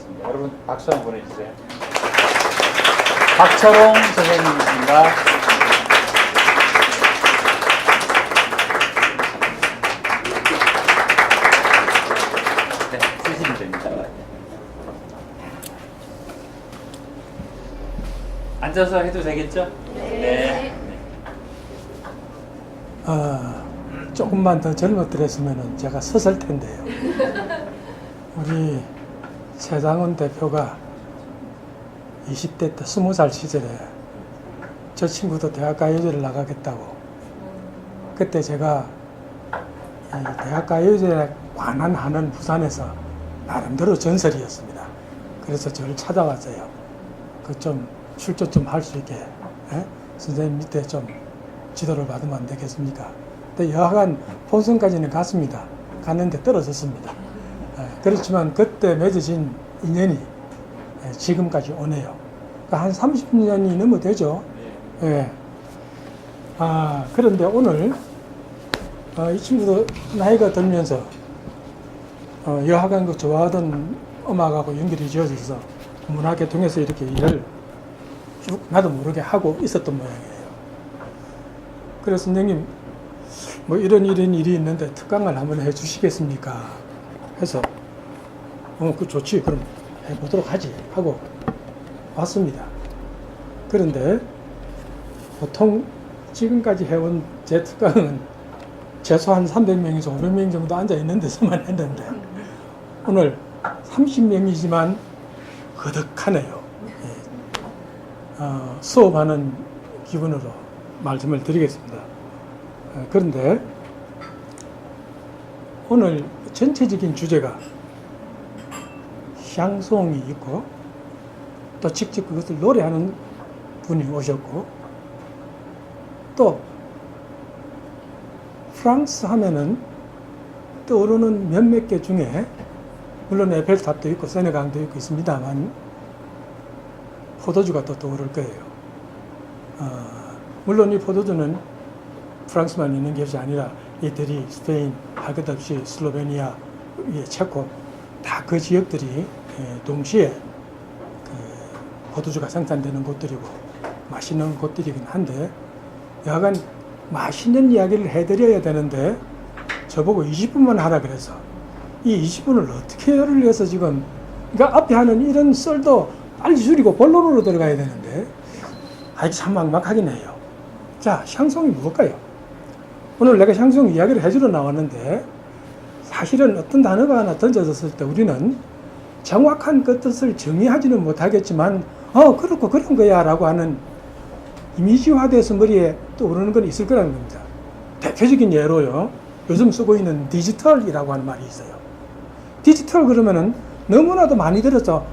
하겠습니다. 여러분 박수 한번 보내주세요. 박철홍 선생님이십니다. 네, 쓰시면 됩니다. 앉아서 해도 되겠죠? 네. 조금만 더 젊었더랬으면 제가 섰을 텐데요. 우리 최장훈 대표가 20대 때 20살 시절에 저 친구도 대학가요제를 나가겠다고, 그때 제가 이 대학가요제에 관한하는 부산에서 나름대로 전설이었습니다. 그래서 저를 찾아왔어요. 그 좀 출조 좀 할 수 있게, 선생님 밑에 좀 지도를 받으면 안 되겠습니까? 근데 여하간 본선까지는 갔습니다. 갔는데 떨어졌습니다. 그렇지만 그때 맺어진 인연이 지금까지 오네요. 그러니까 한 30년이 넘어 되죠. 예. 그런데 오늘 이 친구도 나이가 들면서 여하간 그 좋아하던 음악하고 연결이 지어져서 문화계통해서 이렇게 일을 쭉 나도 모르게 하고 있었던 모양이에요. 그래서 선생님 뭐 이런 일이 있는데 특강을 한번 해 주시겠습니까? 해서 그 좋지, 그럼 해보도록 하지 하고 왔습니다. 그런데 보통 지금까지 해온 제 특강은 최소한 300명에서 500명 정도 앉아 있는 데서만 했는데 오늘 30명이지만 거득하네요. 수업하는 기분으로 말씀을 드리겠습니다. 그런데 오늘 전체적인 주제가 샹송이 있고 또 직접 그것을 노래하는 분이 오셨고 또 프랑스 하면은 떠오르는 몇몇 개 중에 물론 에펠탑도 있고 세네강도 있고 있습니다만 포도주가 또 떠오를 거예요. 물론 이 포도주는 프랑스만 있는 것이 아니라 이태리, 스페인, 할 것 없이 슬로베니아, 체코 다 그 지역들이 동시에 포도주가 생산되는 곳들이고 맛있는 곳들이긴 한데 여하간 맛있는 이야기를 해드려야 되는데 저보고 20분만 하라 그래서 이 20분을 어떻게 열을 내서 지금 그러니까 앞에 하는 이런 썰도 빨리 줄이고 본론으로 들어가야 되는데 참 막막하긴 해요. 자, 샹송이 뭘까요? 오늘 내가 샹송 이야기를 해주러 나왔는데 사실은 어떤 단어가 하나 던져졌을 때 우리는 정확한 그 뜻을 정의하지는 못하겠지만 그렇고 그런 거야 라고 하는 이미지화돼서 머리에 떠오르는 건 있을 거라는 겁니다. 대표적인 예로요, 요즘 쓰고 있는 디지털이라고 하는 말이 있어요. 디지털 그러면은 너무나도 많이 들어서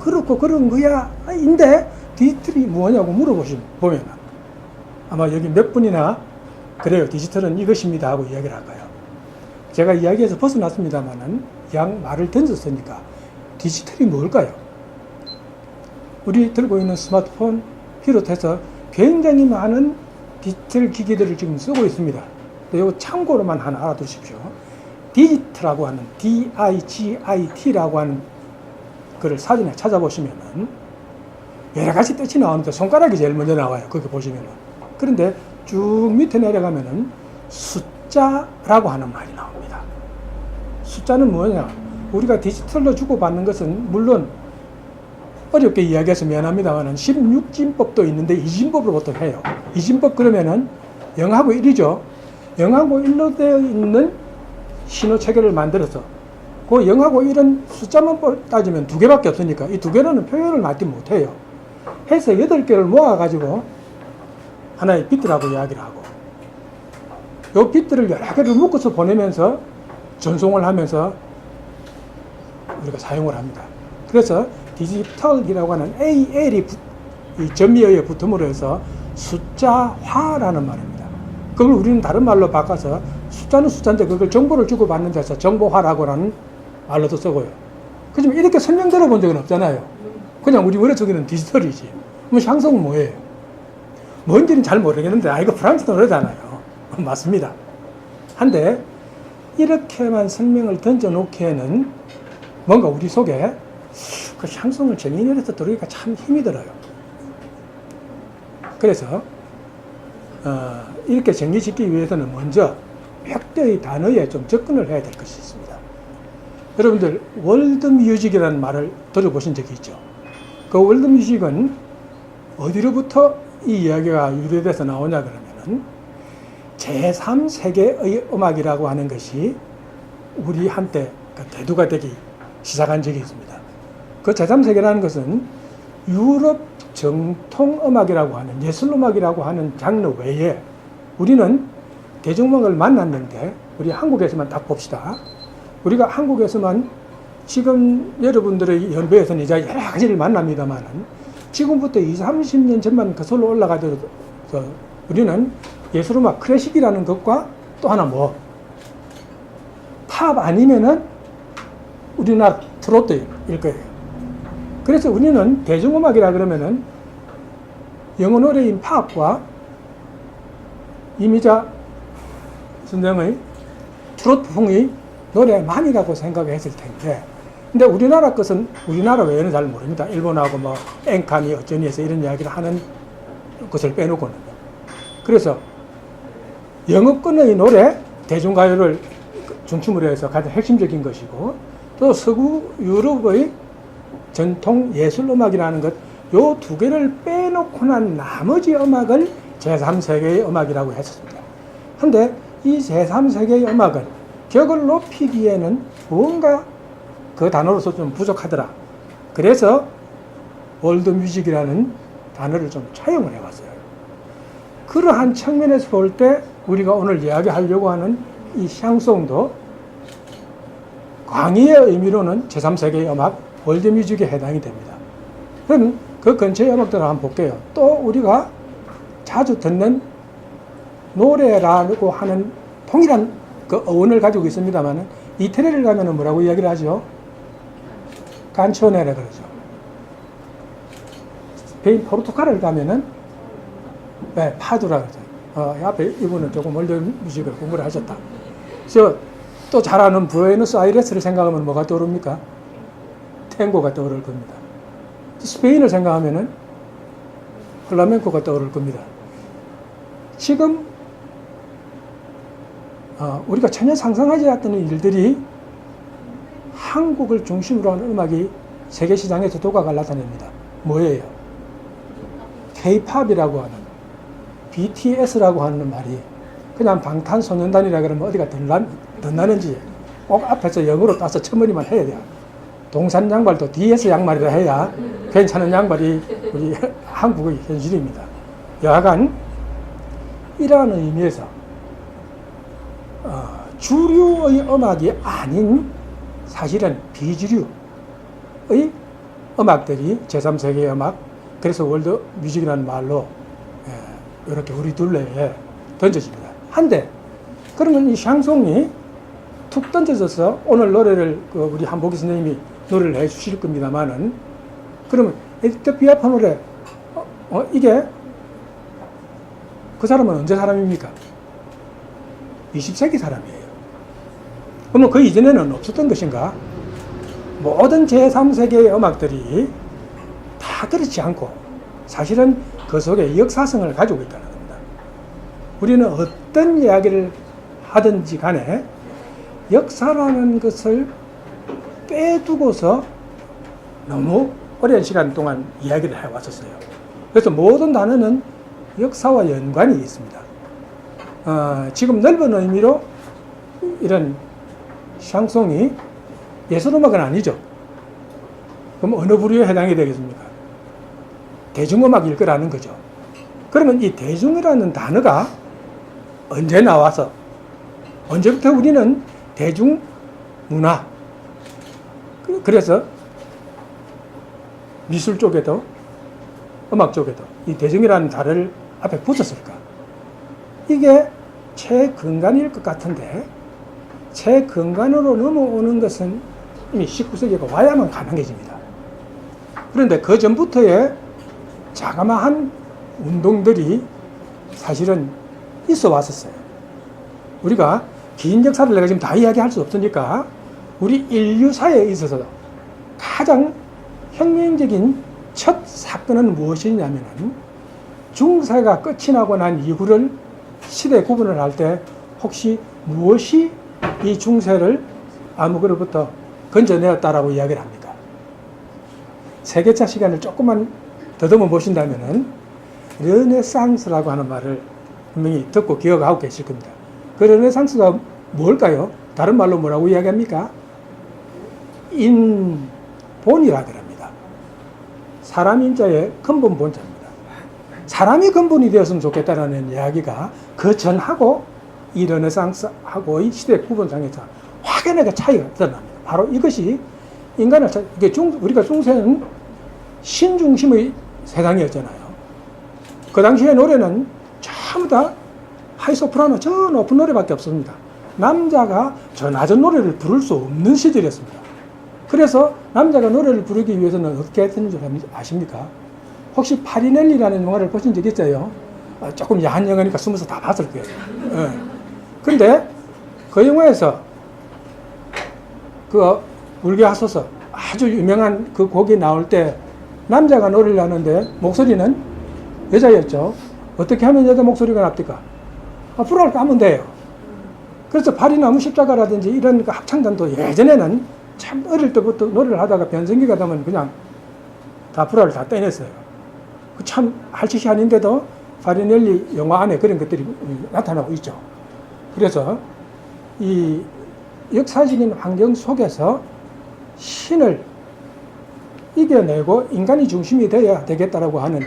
그렇고 그런 거야 인데 디지털이 뭐냐고 물어보면 아마 여기 몇 분이나 그래요, 디지털은 이것입니다 하고 이야기를 할까요? 제가 이야기에서 벗어났습니다만은 양 말을 던졌으니까 디지털이 뭘까요? 우리 들고 있는 스마트폰 비롯해서 굉장히 많은 디지털 기기들을 지금 쓰고 있습니다. 이거 참고로만 하나 알아두십시오. 디지트라고 하는 DIGIT라고 하는 글을 사전에 찾아보시면은 여러 가지 뜻이 나오는데 손가락이 제일 먼저 나와요. 거기 보시면은. 그런데 쭉 밑에 내려가면은 숫자라고 하는 말이 나옵니다. 숫자는 뭐냐? 우리가 디지털로 주고받는 것은 물론 어렵게 이야기해서 미안합니다만은 16진법도 있는데 2진법으로 보통 해요. 2진법 그러면은 0하고 1이죠. 0하고 1로 되어 있는 신호 체계를 만들어서 그 0하고 1은 숫자만 따지면 두 개밖에 없으니까 이 두 개로는 표현을 맞지 못해요. 해서 8개를 모아가지고 하나의 비트라고 이야기를 하고 이 비트를 여러 개를 묶어서 보내면서 전송을 하면서 우리가 사용을 합니다. 그래서 디지털이라고 하는 AL이 점이어에 붙음으로 해서 숫자화라는 말입니다. 그걸 우리는 다른 말로 바꿔서 숫자는 숫자인데 그걸 정보를 주고받는 데서 정보화라고 하는 말로도 쓰고요. 그렇지만 이렇게 설명 들어본 적은 없잖아요. 그냥 우리 머릿속에는 디지털이지. 그럼 샹송은 뭐예요? 뭔지는 잘 모르겠는데 이거 프랑스 노래잖아요. 맞습니다. 한데 이렇게만 설명을 던져놓기에는 뭔가 우리 속에 그 샹송을 정인해서 들으니까 참 힘이 들어요. 그래서 이렇게 정리짓기 위해서는 먼저 획도의 단어에 좀 접근을 해야 될 것이 있습니다. 여러분들 월드뮤직이라는 말을 들어보신 적이 있죠. 그 월드뮤직은 어디로부터 이 이야기가 유래돼서 나오냐 그러면은 제3세계의 음악이라고 하는 것이 우리 한때 대두가 되기 시작한 적이 있습니다. 그 제3세계라는 것은 유럽 정통음악이라고 하는 예술음악이라고 하는 장르 외에 우리는 대중음악을 만났는데 우리 한국에서만 딱 봅시다. 우리가 한국에서만 지금 여러분들의 연배에서는 이제 여러 가지를 만납니다만은 지금부터 20, 30년 전만 거슬러 올라가더라도 우리는 예술음악 클래식이라는 것과 또 하나 팝 아니면은 우리나라 트로트일 거예요. 그래서 우리는 대중음악이라 그러면은 영어 노래인 팝과 이미자 선생의 트로트풍의 노래만이라고 생각했을 텐데, 근데 우리나라 것은 우리나라 외에는 잘 모릅니다. 일본하고 엔카니 어쩌니 해서 이런 이야기를 하는 것을 빼놓고는. 그래서 영어권의 노래, 대중가요를 중심으로 해서 가장 핵심적인 것이고, 또 서구 유럽의 전통 예술음악이라는 것, 요 두 개를 빼놓고 난 나머지 음악을 제3세계의 음악이라고 했습니다. 근데 이 제3세계의 음악은 격을 높이기에는 뭔가 그 단어로서 좀 부족하더라. 그래서 월드뮤직이라는 단어를 좀 차용을 해봤어요. 그러한 측면에서 볼 때 우리가 오늘 이야기하려고 하는 이 샹송도 광의의 의미로는 제3세계의 음악, 월드뮤직에 해당이 됩니다. 그럼 그 근처의 음악들을 한번 볼게요. 또 우리가 자주 듣는 노래라고 하는 통일한 그 어원을 가지고 있습니다만 이태리를 가면 뭐라고 이야기를 하죠? 칸초네라 그러죠. 스페인 포르투갈을 가면은 파두라 그러죠. 앞에 이분은 조금 월드뮤직을 공부를 하셨다. 또 잘 아는 부에노스아이레스를 생각하면 뭐가 떠오릅니까? 탱고가 떠오를 겁니다. 스페인을 생각하면은 플라멩코가 떠오를 겁니다. 지금 우리가 전혀 상상하지 않던 일들이 한국을 중심으로 하는 음악이 세계 시장에서 도각을 나타냅니다. 뭐예요? K-팝이라고 하는, BTS라고 하는 말이 그냥 방탄소년단이라 그러면 어디가 덧나는지 꼭 앞에서 영어로 따서 첨언이만 해야 돼요. 동산 양말도 DS 양말이라 해야 괜찮은 양말이 우리 한국의 현실입니다. 여하간 이러한 의미에서 주류의 음악이 아닌 사실은 비주류의 음악들이 제3세계의 음악, 그래서 월드 뮤직이라는 말로 이렇게 우리 둘레에 던져집니다. 한데 그러면 이 샹송이 툭 던져져서 오늘 노래를 우리 한복희 선생님이 노래를 해 주실 겁니다만은, 그러면 에디트 피아프 노래 이게 그 사람은 언제 사람입니까? 20세기 사람이에요. 그러면 그 이전에는 없었던 것인가? 모든 제3세계의 음악들이 다 그렇지 않고 사실은 그 속에 역사성을 가지고 있다는 겁니다. 우리는 어떤 이야기를 하든지 간에 역사라는 것을 빼두고서 너무 오랜 시간 동안 이야기를 해왔었어요. 그래서 모든 단어는 역사와 연관이 있습니다. 지금 넓은 의미로 이런 샹송이 예술음악은 아니죠. 그럼 어느 부류에 해당이 되겠습니까? 대중음악일 거라는 거죠. 그러면 이 대중이라는 단어가 언제 나와서, 언제부터 우리는 대중문화, 그래서 미술 쪽에도 음악 쪽에도 이 대중이라는 단어를 앞에 붙였을까? 이게 최근간일 것 같은데, 최근간으로 넘어오는 것은 이미 19세기가 와야만 가능해집니다. 그런데 그 전부터의 자그마한 운동들이 사실은 있어 왔었어요. 우리가 긴 역사를 내가 지금 다 이야기할 수 없으니까 우리 인류사에 있어서 가장 혁명적인 첫 사건은 무엇이냐면은 중세가 끝이 나고 난 이후를 시대 구분을 할 때 혹시 무엇이 이 중세를 암흑으로부터 건져내었다라고 이야기를 합니까? 세계차 시간을 조금만 더듬어 보신다면은 르네상스라고 하는 말을 분명히 듣고 기억하고 계실 겁니다. 그 르네상스가 뭘까요? 다른 말로 뭐라고 이야기합니까? 인본이라 그럽니다. 사람 인자의 근본 본자입니다. 사람이 근본이 되었으면 좋겠다라는 이야기가 그 전하고 이 르네상스하고의 시대 구분상에서 확연하게 차이가 드러납니다. 바로 이것이 인간을 우리가 중세는 신중심의 세상이었잖아요. 그 당시의 노래는 전부 다 하이소프라노 저 높은 노래밖에 없습니다. 남자가 저 낮은 노래를 부를 수 없는 시절이었습니다. 그래서 남자가 노래를 부르기 위해서는 어떻게 했던 줄 아십니까? 혹시 파리넬리라는 영화를 보신 적 있어요? 조금 야한 영화니까 숨어서 다 봤을 거예요. 그런데 그 영화에서 그 울게하소서 아주 유명한 그 곡이 나올 때 남자가 노래를 하는데 목소리는 여자였죠. 어떻게 하면 여자 목소리가 납니까? 불을 까면 돼요. 그래서 파리나무 십자가라든지 이런 그 합창단도 예전에는 참 어릴 때부터 노래를 하다가 변성기가 되면 그냥 다 불화를 다 떼냈어요. 그 참 할 짓이 아닌데도 파리넬리 영화 안에 그런 것들이 나타나고 있죠. 그래서 이 역사적인 환경 속에서 신을 이겨내고 인간이 중심이 되어야 되겠다라고 하는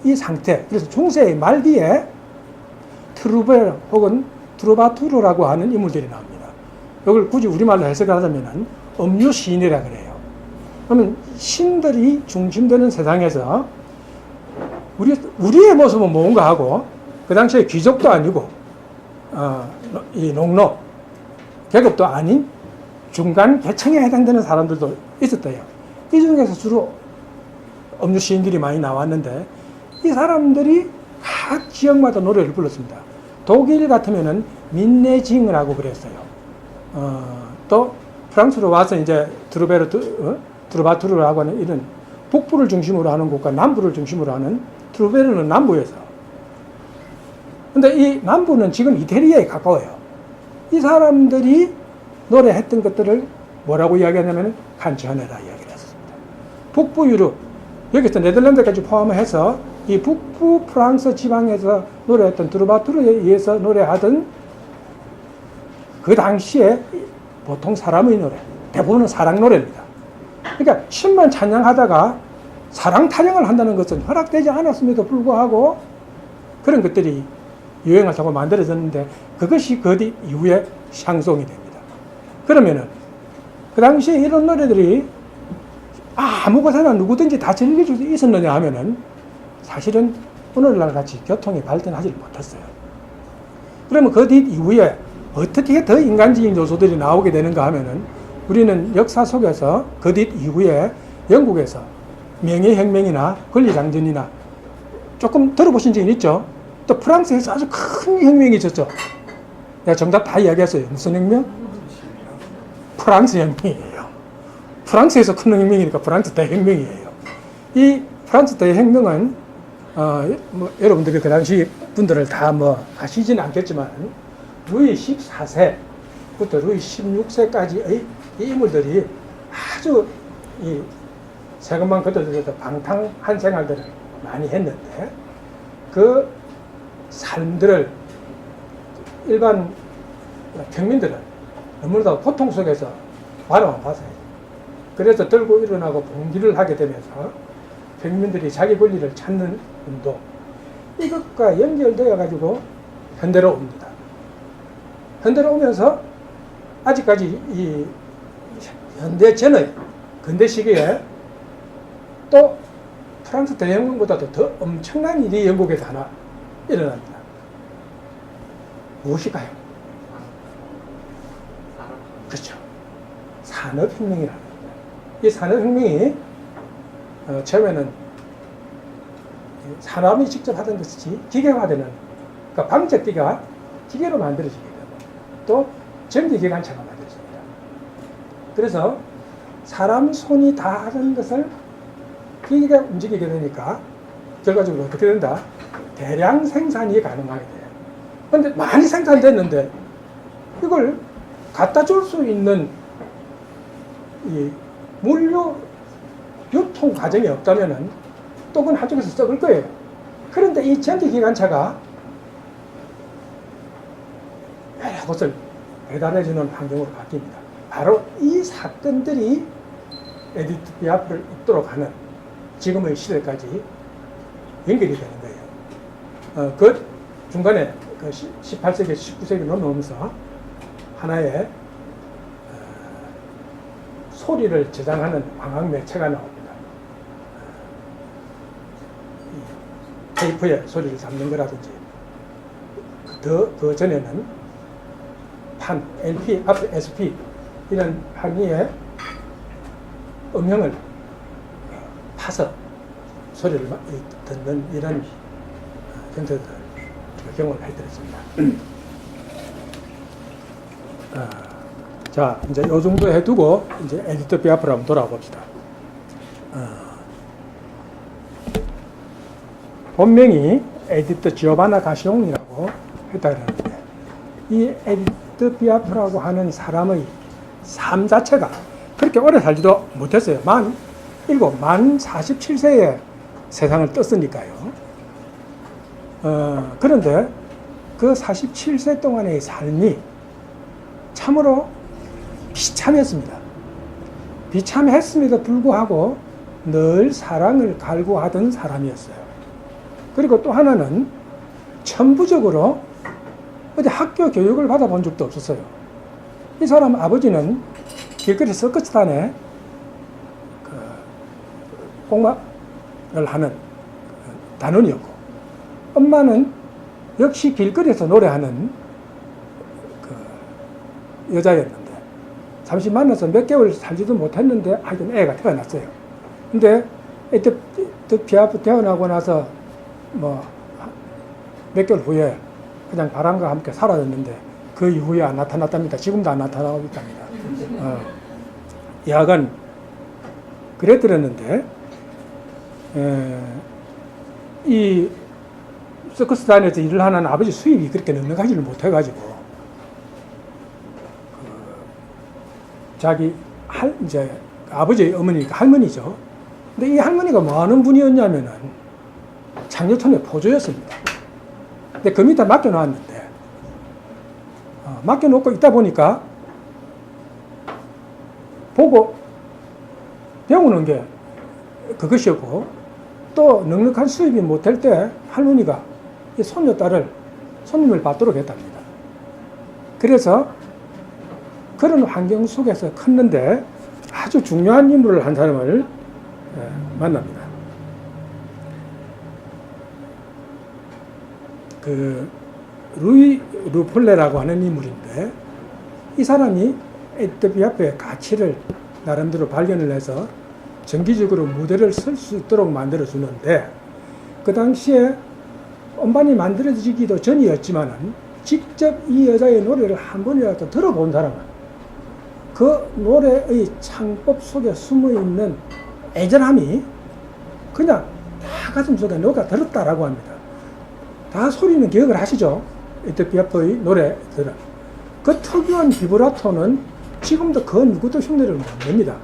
이 상태. 그래서 중세의 말기에 트루베 혹은 트루바투르라고 하는 인물들이 나옵니다. 이걸 굳이 우리말로 해석을 하자면 음유 시인이라 그래요. 그러면 신들이 중심되는 세상에서 우리의 모습은 뭔가 하고 그 당시에 귀족도 아니고 이 농노 계급도 아닌 중간 계층에 해당되는 사람들도 있었대요. 이 중에서 주로 음유 시인들이 많이 나왔는데 이 사람들이 각 지역마다 노래를 불렀습니다. 독일 같으면은 민네징이라고 그랬어요. 또 프랑스로 와서 이제 트루바투르라고 하는 이런 북부를 중심으로 하는 곳과 남부를 중심으로 하는 트루베르는 남부에서. 근데 이 남부는 지금 이태리에 가까워요. 이 사람들이 노래했던 것들을 뭐라고 이야기하냐면 칸치아네라 이야기를 했습니다. 북부 유럽, 여기서 네덜란드까지 포함해서 이 북부 프랑스 지방에서 노래했던 트루바투르에 의해서 노래하던 그 당시에 보통 사람의 노래, 대부분은 사랑 노래입니다. 그러니까 신만 찬양하다가 사랑 타령을 한다는 것은 허락되지 않았음에도 불구하고 그런 것들이 유행을 타고 만들어졌는데 그것이 그 뒤 이후에 샹송이 됩니다. 그러면은 그 당시에 이런 노래들이 아무 곳에나 누구든지 다 즐길 수 있었느냐 하면은 사실은 오늘날 같이 교통이 발전하지 못했어요. 그러면 그 뒤 이후에 어떻게 더 인간적인 요소들이 나오게 되는가 하면은 우리는 역사 속에서 그 뒤 이후에 영국에서 명예혁명이나 권리장전이나 조금 들어보신 적이 있죠? 또 프랑스에서 아주 큰 혁명이 있었죠. 내가 정답 다 이야기했어요. 무슨 혁명? 프랑스 혁명이에요. 프랑스에서 큰 혁명이니까 프랑스 대혁명이에요. 이 프랑스 대혁명은 여러분들이 그 당시 분들을 다 아시지는 않겠지만 루이 14세부터 루이 16세까지의 이 인물들이 아주 이 세금만 거둬들여서 방탕한 생활들을 많이 했는데 그 삶들을 일반 평민들은 너무나도 고통 속에서 바라만 봤어요. 그래서 들고 일어나고 봉기를 하게 되면서 평민들이 자기 권리를 찾는 운동, 이것과 연결되어 가지고 현대로 옵니다. 현대로 오면서 아직까지 이 현대 전의 근대 시기에 또 프랑스 대혁명보다도 더 엄청난 일이 영국에서 하나 일어납니다. 무엇일까요? 그렇죠. 산업혁명이라는 겁니다. 이 산업혁명이 처음에는 사람이 직접 하던 것이 기계화되는, 그러니까 방적기가 기계로 만들어지게 되고 또 전기기관차가 만들어집니다. 그래서 사람 손이 다 하는 것을 기계가 움직이게 되니까 결과적으로 어떻게 된다? 대량 생산이 가능하게 돼요. 그런데 많이 생산됐는데 이걸 갖다 줄 수 있는 이 물류 유통 과정이 없다면은 또 그건 한쪽에서 썩을 거예요. 그런데 이 전기기관차가 여러 곳을 배달해주는 환경으로 바뀝니다. 바로 이 사건들이 에디트 피아프를 잇도록 하는 지금의 시대까지 연결이 되는 거예요. 그 중간에 그 18세기, 19세기 넘어오면서 하나의 소리를 저장하는 광학 매체가 나옵니다. 테이프에 소리를 잡는 거라든지 그 전에는 판, LP, 앞에 SP 이런 판 위에 음영을 파서 소리를 듣는 이런 형태들 경험을 해드렸습니다. 자, 이제 요 정도 해두고 이제 에디트 피아프로 한번 돌아와 봅시다. 본명이 에디트 지오바나 가시옹이라고 했다 그러는데 이 에디트 피아프라고 하는 사람의 삶 자체가 그렇게 오래 살지도 못했어요. 만 47세에 세상을 떴으니까요. 그런데 그 47세 동안의 삶이 참으로 비참했습니다. 비참했음에도 불구하고 늘 사랑을 갈구하던 사람이었어요. 그리고 또 하나는 천부적으로 어디 학교 교육을 받아본 적도 없었어요. 이 사람 아버지는 길거리 서커스단에 공학을 하는 단원이었고, 엄마는 역시 길거리에서 노래하는 여자였는데, 잠시 만나서 몇 개월 살지도 못했는데 하여튼 애가 태어났어요. 근데 에디트 피아프 태어나고 나서 뭐 몇 개월 후에 그냥 바람과 함께 사라졌는데 그 이후에 안 나타났답니다. 지금도 안 나타나고 있답니다. 야간 그래 들었는데 이 서커스단에서 일을 하는 아버지 수입이 그렇게 넉넉하지를 못해가지고 자기 이제 아버지의 어머니니까 할머니죠. 근데 이 할머니가 뭐 하는 분이었냐면은 장려촌의 포조였습니다. 근데 그 밑에 맡겨놨는데 맡겨놓고 있다 보니까 보고 배우는 게 그것이었고, 또 넉넉한 수입이 못할 때 할머니가 이 손녀딸을 손님을 받도록 했답니다. 그래서 그런 환경 속에서 컸는데 아주 중요한 인물을 한 사람을 만납니다. 그 루이 루폴레라고 하는 인물인데, 이 사람이 에디트 피아프의 가치를 나름대로 발견을 해서 정기적으로 무대를 설 수 있도록 만들어 주는데, 그 당시에 음반이 만들어지기도 전이었지만은 직접 이 여자의 노래를 한 번이라도 들어본 사람은 그 노래의 창법 속에 숨어 있는 애절함이 그냥 다 가슴 속에 녹아 들었다라고 합니다. 다 소리는 기억을 하시죠? 에디트 피아프의 노래들은. 그 특유한 비브라토는 지금도 그 누구도 흉내를 못 냅니다.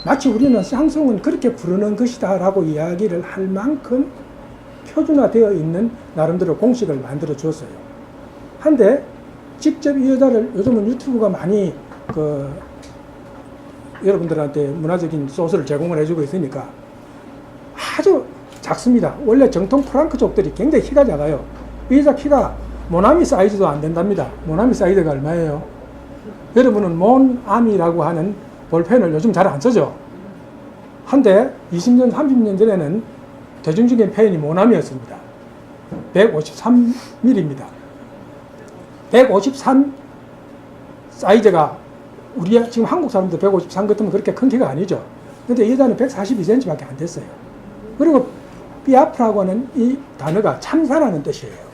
마치 우리는 샹송은 그렇게 부르는 것이다 라고 이야기를 할 만큼 표준화되어 있는 나름대로 공식을 만들어 줬어요. 한데 직접 이 여자를, 요즘은 유튜브가 많이 여러분들한테 문화적인 소스를 제공을 해주고 있으니까 아주 작습니다. 원래 정통 프랑크족들이 굉장히 키가 작아요. 이 여자 키가 모나미 사이즈도 안 된답니다. 모나미 사이즈가 얼마예요? 여러분은 몬아미라고 하는 볼펜을 요즘 잘 안 쓰죠? 한데 20년, 30년 전에는 대중적인 펜이 모나미였습니다. 153mm입니다. 153 사이즈가 우리 지금 한국 사람들 153 같으면 그렇게 큰 키가 아니죠. 근데 이 여자는 142cm밖에 안 됐어요. 그리고 피아프라고 하는 이 단어가 참사라는 뜻이에요.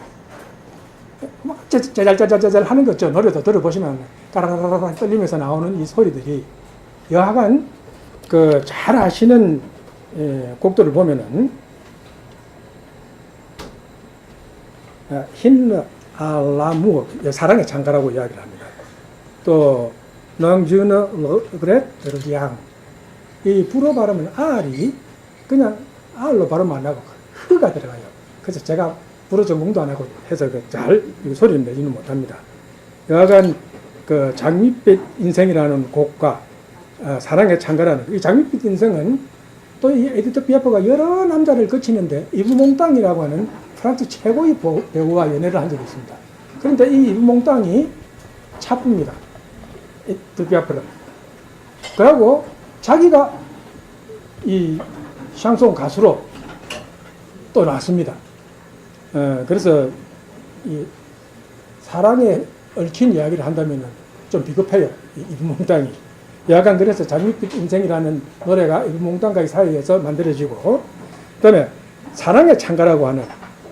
막 짜잘짜잘짜잘 하는 거죠. 노래도 들어보시면 따라라라라 떨리면서 나오는 이 소리들이 여하간 잘 아시는 곡들을 보면은 힌 알라무 사랑의 창가라고 이야기를 합니다. 또 낭주너 그레 드르양 이 불어 발음은 R이 그냥 R로 발음 안 하고 흐가 들어가요. 그래서 제가 불어 전공도 안 하고 해서 잘 소리를 내지는 못합니다. 여하간 그 장밋빛 인생이라는 곡과 사랑의 창가라는 이 장밋빛 인생은 또 이 에디트 피아프가 여러 남자를 거치는데 이브 몽땅이라고 하는 프랑스 최고의 배우와 연애를 한 적이 있습니다. 그런데 이 이브 몽땅이 차프입니다. 에디트 피아프는. 그리고 자기가 이 샹송 가수로 또 나왔습니다. 그래서 이 사랑에 얽힌 이야기를 한다면 좀 비겁해요. 이브 몽땅이. 약간 그래서 장밋빛 인생이라는 노래가 이브 몽땅과의 사이에서 만들어지고, 그 다음에 사랑의 창가라고 하는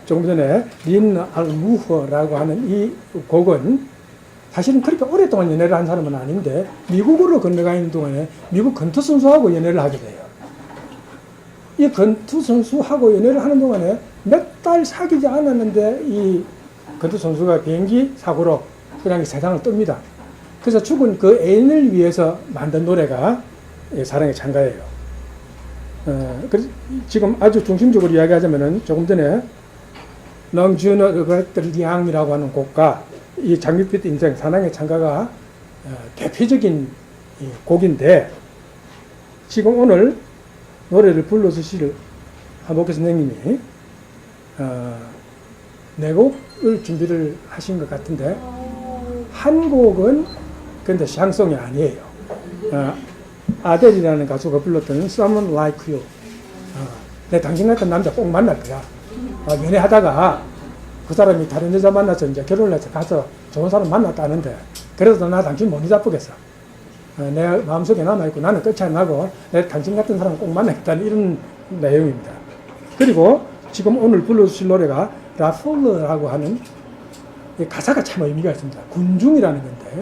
조금 전에 린 알무허라고 하는 이 곡은 사실은 그렇게 오랫동안 연애를 한 사람은 아닌데 미국으로 건너가 있는 동안에 미국 건투 선수하고 연애를 하게 돼요. 이 건투 선수하고 연애를 하는 동안에 몇 달 사귀지 않았는데 이 건투 선수가 비행기 사고로 그냥 세상을 뜹니다. 그래서 죽은 그 애인을 위해서 만든 노래가 사랑의 창가예요. 그래서 지금 아주 중심적으로 이야기하자면은 조금 전에 넌주너 르베트리앙이라고 하는 곡과 이 장밋빛 인생 사랑의 창가가 대표적인 곡인데, 지금 오늘 노래를 불러주실 한복회 선생님이 네 곡을 준비를 하신 것 같은데, 한 곡은 근데 샹송이 아니에요. 아델이라는 가수가 불렀던 Someone Like You. 내 당신 같은 남자 꼭 만날 거야. 연애하다가 그 사람이 다른 여자 만나서 이제 결혼을 해서 가서 좋은 사람 만났다는데, 그래서 나 당신 못 잊어보겠어. 내 마음속에 남아있고 나는 끝이 안 나고 내 당신 같은 사람 꼭 만나겠다는 이런 내용입니다. 그리고 지금 오늘 불러주실 노래가 라폴러라고 하는 가사가 참 의미가 있습니다. 군중이라는 건데,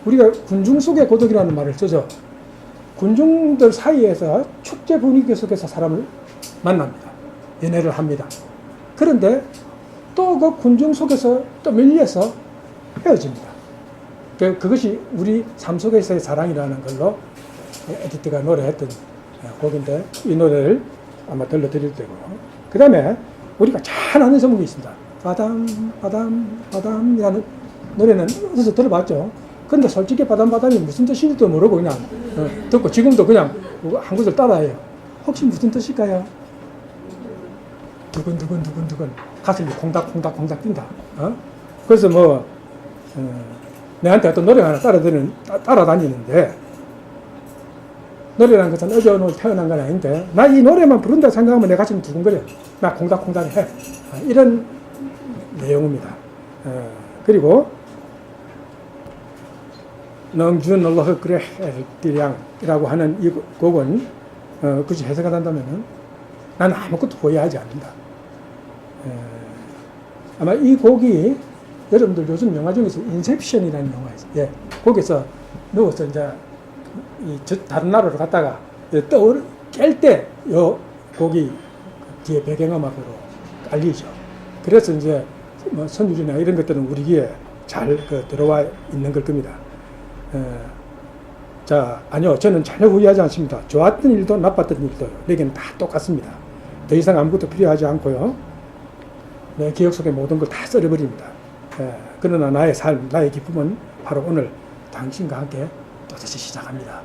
우리가 군중 속의 고독이라는 말을 쓰죠. 군중들 사이에서 축제 분위기 속에서 사람을 만납니다. 연애를 합니다. 그런데 또 그 군중 속에서 또 밀려서 헤어집니다. 그것이 우리 삶 속에서의 사랑이라는 걸로 에디트가 노래했던 곡인데, 이 노래를 아마 들려드릴 때고, 그 다음에 우리가 잘 아는 제목이 있습니다. 바담 바담 바담이라는 노래는 어디서 들어봤죠? 근데 솔직히 바담 바담이 무슨 뜻인지도 모르고 그냥 듣고 지금도 그냥 한 구절 따라해요. 혹시 무슨 뜻일까요? 두근두근 가슴이 콩닥콩닥 뛴다. 그래서 뭐 내한테 어떤 노래 하나 따라다니는데, 노래라는 것은 어제 오늘 태어난 건 아닌데 나 이 노래만 부른다 생각하면 내 가슴이 두근거려. 나 콩닥콩닥해. 이런 내용입니다. 그리고 넌준 얼러흐 그래 띠량이라고 하는 이 곡은 굳이 해석을 한다면은 나는 아무것도 후회하지 않는다. 아마 이 곡이 여러분들 요즘 영화 중에서 인셉션이라는 영화 있어요. 예, 거기서 누워서 이제 다른 나라로 갔다가 깰 때 요 곡이 뒤에 배경음악으로 깔리죠. 그래서 이제 뭐 선율이나 이런 것들은 우리 귀에 잘 들어와 있는 걸 겁니다. 자, 아니요, 저는 전혀 후회하지 않습니다. 좋았던 일도 나빴던 일도 내게는 다 똑같습니다. 더 이상 아무것도 필요하지 않고요, 내 기억 속의 모든 걸 다 썰어버립니다. 그러나 나의 삶, 나의 기쁨은 바로 오늘 당신과 함께 또다시 시작합니다.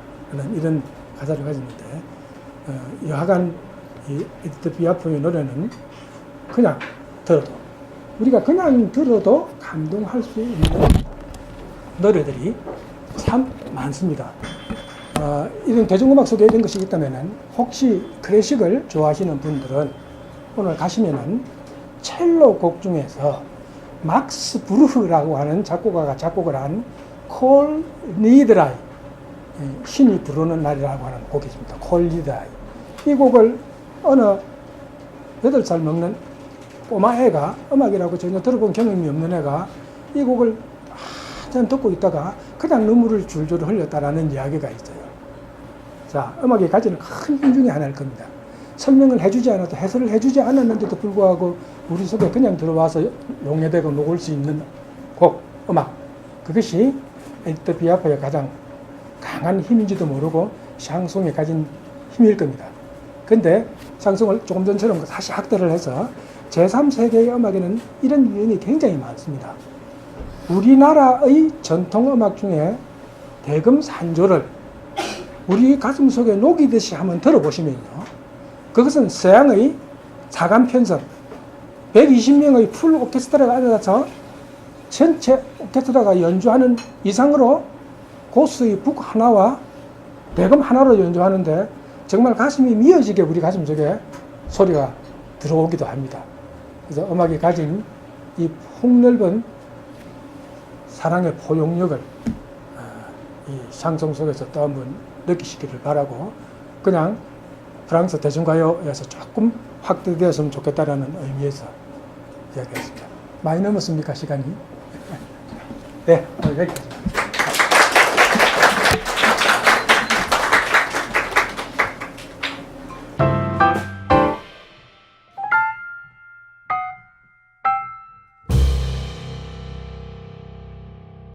이런 가사를 가지는데, 여하간 이 에디트 피아프의 노래는 그냥 들어도, 우리가 그냥 들어도 감동할 수 있는 노래들이 참 많습니다. 이런 대중음악 속에 이런 것이 있다면, 혹시 클래식을 좋아하시는 분들은 오늘 가시면은 첼로 곡 중에서 막스 브루흐라고 하는 작곡가가 작곡을 한 콜 니드라이, 신이 부르는 날이라고 하는 곡이 있습니다. 콜 니드라이. 이 곡을 어느 8살 먹는 꼬마 애가, 음악이라고 전혀 들어본 경험이 없는 애가 이 곡을 한참 듣고 있다가 그냥 눈물을 줄줄 흘렸다라는 이야기가 있어요. 자, 음악이 가지는 큰 힘 중에 하나일 겁니다. 설명을 해주지 않아도 해설을 해주지 않았는데도 불구하고 우리 속에 그냥 들어와서 용해되고 녹을 수 있는 곡, 음악, 그것이 에디트 피아프의 가장 강한 힘인지도 모르고 샹송에 가진 힘일 겁니다. 근데 샹송을 조금 전처럼 다시 학대를 해서 제3세계의 음악에는 이런 유형이 굉장히 많습니다. 우리나라의 전통음악 중에 대금 산조를 우리 가슴 속에 녹이듯이 한번 들어보시면요. 그것은 서양의 사관 편성, 120명의 풀 오케스트라가 앉아서 전체 오케스트라가 연주하는 이상으로 고스의 북 하나와 대금 하나로 연주하는데 정말 가슴이 미어지게 우리 가슴 속에 소리가 들어오기도 합니다. 그래서 음악이 가진 이 폭넓은 사랑의 포용력을 이 샹송 속에서 또 한번 느끼시기를 바라고 그냥 프랑스 대중가요에서 조금 확대되었으면 좋겠다라는 의미에서 이야기했습니다. 많이 넘었습니까, 시간이? 네, 여기까지.